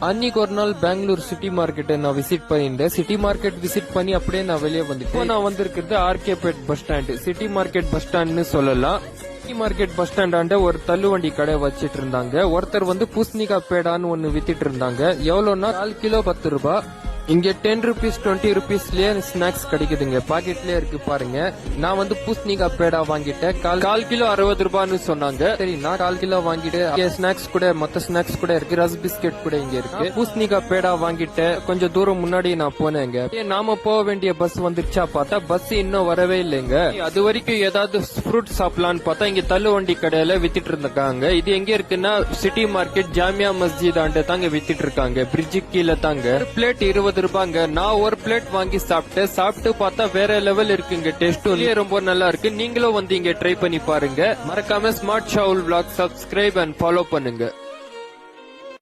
அன்னைக்கு ஒரு நாள் பெங்களூர் சிட்டி மார்க்கெட்டை நான் விசிட் பண்ணியிருந்தேன். சிட்டி மார்க்கெட் விசிட் பண்ணி அப்படியே நான் வெளியே வந்துட்டேன். நான் வந்திருக்கிறது RK Pet bus stand. City market bus ஸ்டாண்ட்னு சொல்லலாம். சிட்டி மார்க்கெட் பஸ் ஸ்டாண்டாண்ட ஒரு தள்ளுவண்டி கடை வச்சிட்டு இருந்தாங்க. ஒருத்தர் வந்து பூசணிக்காய் பேடான்னு ஒன்னு வித்திட்டு இருந்தாங்க. எவ்வளவுன்னா 4 கிலோ 10 ரூபாய். இங்க 10 ருபீஸ் 20 ருபீஸ்லயே ஸ்நாக்ஸ் கிடைக்குதுங்க. பாக்கெட்லயே இருக்கு பாருங்க. நான் வந்து பூசணிக்காய் பேடா வாங்கிட்டேன். கால் கிலோ 60 ரூபான்னு சொன்னாங்க. சரி நான் 1/4 கிலோ வாங்கிட்டு ஸ்நாக்ஸ் கூட மொத்த ஸ்நாக்ஸ் கூட இருக்கு. ரஸ் பிஸ்கெட் கூட இங்க இருக்கு. பூசணிக்காய் பேடா வாங்கிட்டேன். கொஞ்சம் தூரம் முன்னாடி நான் போனேங்க. நாம போக வேண்டிய பஸ் வந்துருச்சா பார்த்தா பஸ் இன்னும் வரவே இல்லைங்க. அது வரைக்கும் ஏதாவது ஃப்ரூட் சாப்பிடலான்னு பார்த்தா இங்க தள்ளுவண்டி கடையில வித்துட்டு இருக்காங்க. இது எங்க இருக்குன்னா சிட்டி மார்க்கெட் ஜாமியா மஸ்ஜித் ஆண்ட தாங்க வித்துட்டு இருக்காங்க. பிரிட்ஜுக்கு கீழே தாங்க. பிளேட் 20 ரூபாங்க. நான் ஒரு பிளேட் வாங்கி சாப்பிட்டு பார்த்தா வேற லெவல் இருக்குங்க. டேஸ்டும் ரொம்ப நல்லா இருக்கு. நீங்களும் வந்து இங்க ட்ரை பண்ணி பாருங்க. மறக்காம smart shovel vlog subscribe and follow பண்ணுங்க.